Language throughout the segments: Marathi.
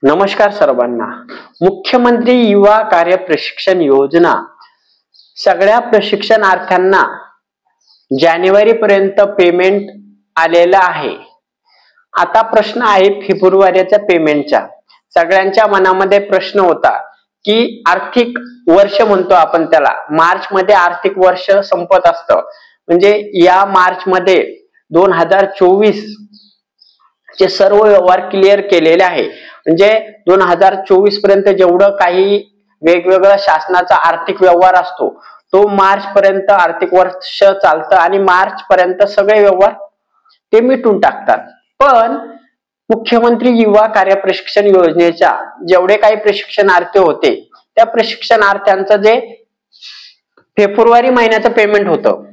नमस्कार सर्वांना। मुख्यमंत्री युवा कार्य प्रशिक्षण योजना सगळ्या प्रशिक्षणार्थ्यांना जानेवारी पर्यंत पेमेंट आलेला आहे। आता प्रश्न आहे फेब्रुवारीच्या पेमेंटचा। सगळ्यांच्या मनामध्ये प्रश्न होता की आर्थिक वर्ष म्हणतो आपण त्याला, मार्च मध्ये आर्थिक वर्ष संपत असतं, म्हणजे या मार्च मध्ये 2024 चे सर्व व्यवहार क्लिअर केलेले आहे। म्हणजे 2024 पर्यंत जेवढं काही वेगवेगळा शासनाचा आर्थिक व्यवहार असतो तो मार्च पर्यंत आर्थिक वर्ष चालतं आणि मार्च पर्यंत सगळे व्यवहार ते मिटून टाकतात। पण मुख्यमंत्री युवा कार्य प्रशिक्षण योजनेच्या जेवढे काही प्रशिक्षणार्थी होते त्या प्रशिक्षणार्थ्यांचं जे फेब्रुवारी महिन्याचं पेमेंट होतं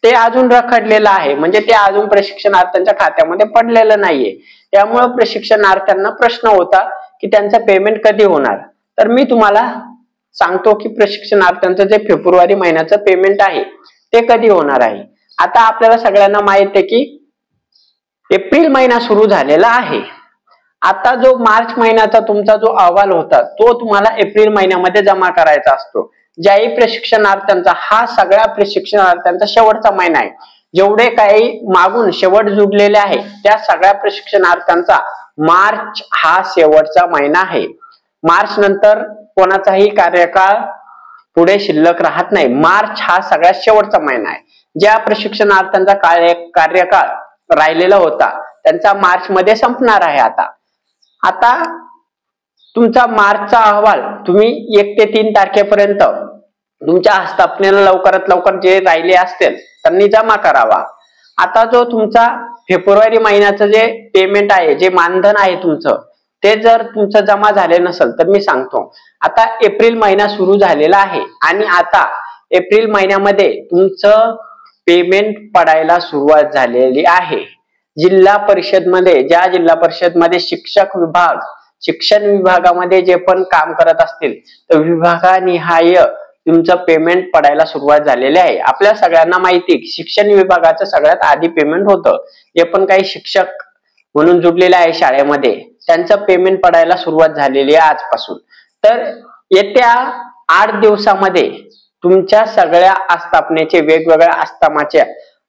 ते अजून रखडलेलं आहे, म्हणजे ते अजून प्रशिक्षणार्थ्यांच्या खात्यामध्ये पडलेलं नाहीये। त्यामुळे प्रशिक्षणार्थ्यांना प्रश्न होता की त्यांचं पेमेंट कधी होणार। तर मी तुम्हाला सांगतो की प्रशिक्षणार्थ्यांचं जे फेब्रुवारी महिन्याचं पेमेंट आहे ते कधी होणार आहे। आता आपल्याला सगळ्यांना माहित आहे की एप्रिल महिना सुरू झालेला आहे। आता जो मार्च महिन्याचा तुमचा जो अहवाल होता तो तुम्हाला एप्रिल महिन्यामध्ये जमा करायचा असतो। ज्याही प्रशिक्षणार्थ्यांचा हा सगळ्या प्रशिक्षणार्थ्यांचा शेवटचा महिना आहे। जेवढे काही मागून शेवट जुडलेले आहे त्या सगळ्या प्रशिक्षणार्थ्यांचा मार्च हा शेवटचा महिना आहे। मार्च नंतर कोणाचाही कार्यकाळ पुढे शिल्लक राहत नाही। मार्च हा सगळ्यात शेवटचा महिना आहे। ज्या प्रशिक्षणार्थ्यांचा कार्यकाळ राहिलेला होता त्यांचा मार्च मध्ये संपणार आहे। आता तुमचा मार्चचा अहवाल तुम्ही 1 ते 3 तारखेपर्यंत तुमच्या आस्थापनेला लवकरात लवकर जे राहिले असतील त्यांनी जमा करावा। आता जो तुमचा फेब्रुवारी महिन्याचं जे पेमेंट आहे, जे मानधन आहे तुमचं, ते जर तुमचं जमा झाले नसेल तर मी सांगतो आता एप्रिल महिना सुरू झालेला आहे आणि आता एप्रिल महिन्यामध्ये तुमचं पेमेंट पडायला सुरुवात झालेली आहे। जिल्हा परिषद मध्ये, ज्या जिल्हा परिषद मध्ये शिक्षण विभागामध्ये जे पण काम करत असतील तर विभागानिहाय तुमचं पेमेंट पडायला सुरुवात झालेली आहे। आपल्या सगळ्यांना माहिती आहे शिक्षण विभागाचं सगळ्यात आधी पेमेंट होतं। जे पण काही शिक्षक म्हणून जुडलेले आहे शाळेमध्ये त्यांचं पेमेंट पडायला सुरुवात झालेली आहे आजपासून। तर येत्या 8 दिवसामध्ये तुमच्या सगळ्या आस्थापनेचे वेगवेगळ्या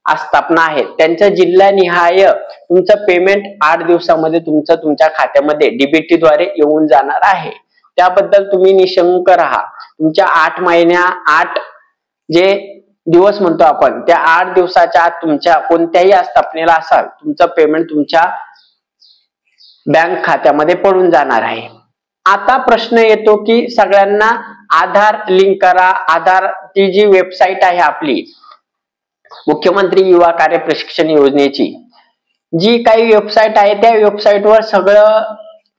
आस्थापना आहेत त्यांच्या जिल्हानिहाय तुमचं पेमेंट 8 दिवसामध्ये तुमच्या खात्यामध्ये डीबीटी द्वारे येऊन जाणार आहे। त्याबद्दल तुम्ही निशंक राहा। तुमच्या 8 जे दिवस म्हणतो आपण त्या 8 दिवसाच्या आत तुमच्या कोणत्याही आस्थापनेला असाल तुमचं पेमेंट तुमच्या बँक खात्यामध्ये पडून जाणार आहे। आता प्रश्न येतो की सगळ्यांना आधार लिंक करा। आधार ची जी वेबसाईट आहे आपली मुख्यमंत्री युवा कार्य प्रशिक्षण योजनेची जी काही वेबसाईट आहे त्या वेबसाईटवर सगळं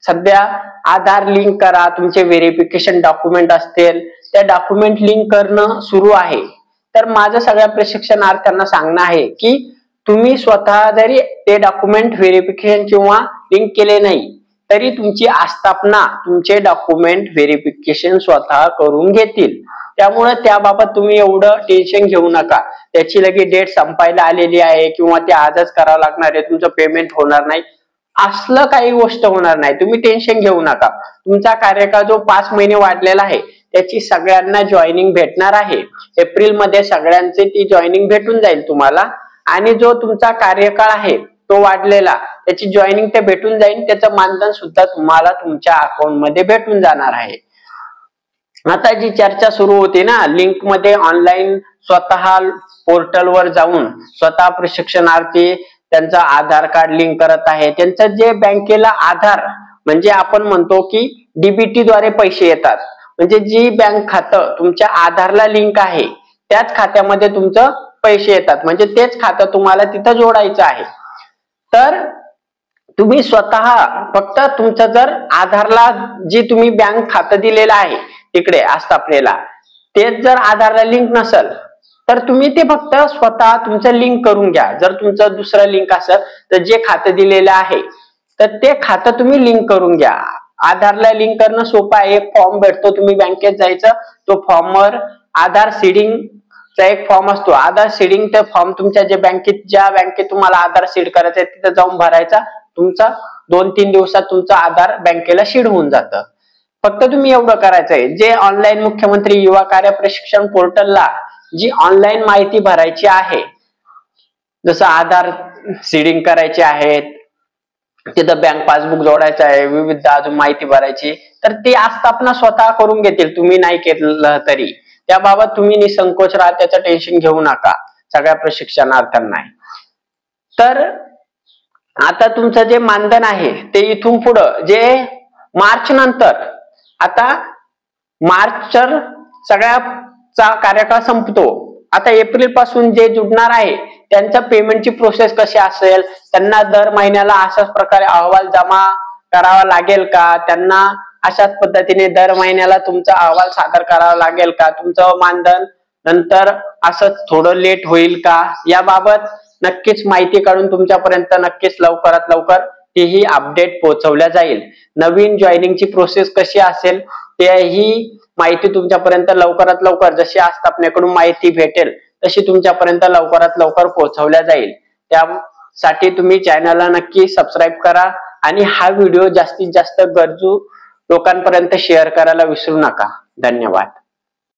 सध्या आधार लिंक करा, तुमचे व्हेरिफिकेशन डॉक्युमेंट असतील त्या डॉक्युमेंट लिंक करणं सुरू आहे। तर माझं सगळ्या प्रशिक्षणार्थ्यांना सांगणं आहे की तुम्ही स्वतः जरी ते डॉक्युमेंट व्हेरिफिकेशन किंवा लिंक केले नाही तरी तुमची आस्थापना तुमचे डॉक्युमेंट व्हेरिफिकेशन स्वतः करून घेतील। त्यामुळे त्याबाबत तुम्ही एवढं टेन्शन घेऊ नका। त्याची लगेच डेट संपायला आलेली आहे किंवा ते आजच करावं लागणार आहे, तुमचं पेमेंट होणार नाही, असलं काही गोष्ट होणार नाही। तुम्ही टेन्शन घेऊ नका। तुमचा कार्यकाळ जो 5 महिने वाढलेला आहे त्याची सगळ्यांना जॉईनिंग भेटणार आहे। एप्रिल मध्ये सगळ्यांचे ती जॉईनिंग भेटून जाईल तुम्हाला आणि जो तुमचा कार्यकाळ आहे तो वाढलेला त्याची जॉईनिंग ते भेटून जाईल, त्याचं मानधन सुद्धा तुम्हाला तुमच्या अकाउंट मध्ये भेटून जाणार आहे। आता जी चर्चा सुरू होती ना लिंक मध्ये, ऑनलाईन स्वतः पोर्टलवर जाऊन स्वतः प्रशिक्षणार्थी त्यांचा आधार कार्ड लिंक करत आहे, त्यांचं जे बँकेला आधार म्हणजे आपण म्हणतो की डीबीटी द्वारे पैसे येतात, म्हणजे जी बँक खातं तुमच्या आधारला लिंक आहे त्याच खात्यामध्ये तुमचं पैसे येतात, म्हणजे तेच खातं तुम्हाला तिथं जोडायचं आहे। तर तुम्ही स्वतः फक्त तुमचं जर आधारला जी तुम्ही बँक खातं दिलेलं आहे तिकडे आस्थापनेला तेच जर आधारला लिंक नसेल तर तुम्ही ते फक्त स्वतः तुमचं लिंक करून घ्या। जर तुमचं दुसरं लिंक असेल तर जे खातं दिलेलं आहे तर ते खातं तुम्ही लिंक करून घ्या। आधारला लिंक करणं सोपं आहे। एक फॉर्म भेटतो, तुम्ही बँकेत जायचं, तो फॉर्मवर आधार सीडिंग चा एक फॉर्म असतो, आधार सीडिंग ते फॉर्म तुमच्या ज्या बँकेत तुम्हाला आधार सीड करायचं आहे तिथे जाऊन भरायचा, तुमचा 2-3 दिवसात तुमचा आधार बँकेला शीड होऊन जातं. फक्त तुम्ही एवढं करायचंय, जे ऑनलाईन मुख्यमंत्री युवा कार्य प्रशिक्षण पोर्टलला जी ऑनलाईन माहिती भरायची आहे, जसं आधार सीडिंग करायचे आहेत, तिथं बँक पासबुक जोडायचं आहे, विविध अजून माहिती भरायची, तर ती आस्थापना स्वतः करून घेतील, तुम्ही नाही केलं तरी. त्याबाबत तुम्ही निसंकोच राहा, त्याचं टेन्शन घेऊ नका सगळ्या प्रशिक्षणार्थ्यांना. तर आता तुमचं जे मानधन आहे ते इथून पुढं जे मार्च नंतर, आता मार्च सगळ्याचा कार्यकाळ संपतो, आता एप्रिल पासून जे जुडणार आहे त्यांच्या पेमेंटची प्रोसेस कशी असेल, त्यांना दर महिन्याला अशाच प्रकारे अहवाल जमा करावा लागेल का, त्यांना अशाच पद्धतीने दर महिन्याला तुमचा अहवाल सादर करावा लागेल का, तुमचं मानधन नंतर असंच थोडं लेट होईल का, याबाबत नक्कीच माहिती काढून तुमच्यापर्यंत नक्कीच लवकरात लवकर तीही अपडेट पोहोचवल्या जाईल. नवीन जॉईनिंगची प्रोसेस कशी असेल त्याही माहिती तुमच्यापर्यंत लवकरात लवकर, जशी आस्थापनेकडून माहिती भेटेल तशी तुमच्यापर्यंत लवकरात लवकर पोहोचवल्या जाईल. त्यासाठी तुम्ही चॅनलला नक्की सबस्क्राईब करा आणि हा व्हिडिओ जास्तीत जास्त गरजू लोकांपर्यंत शेअर करायला विसरू नका. धन्यवाद.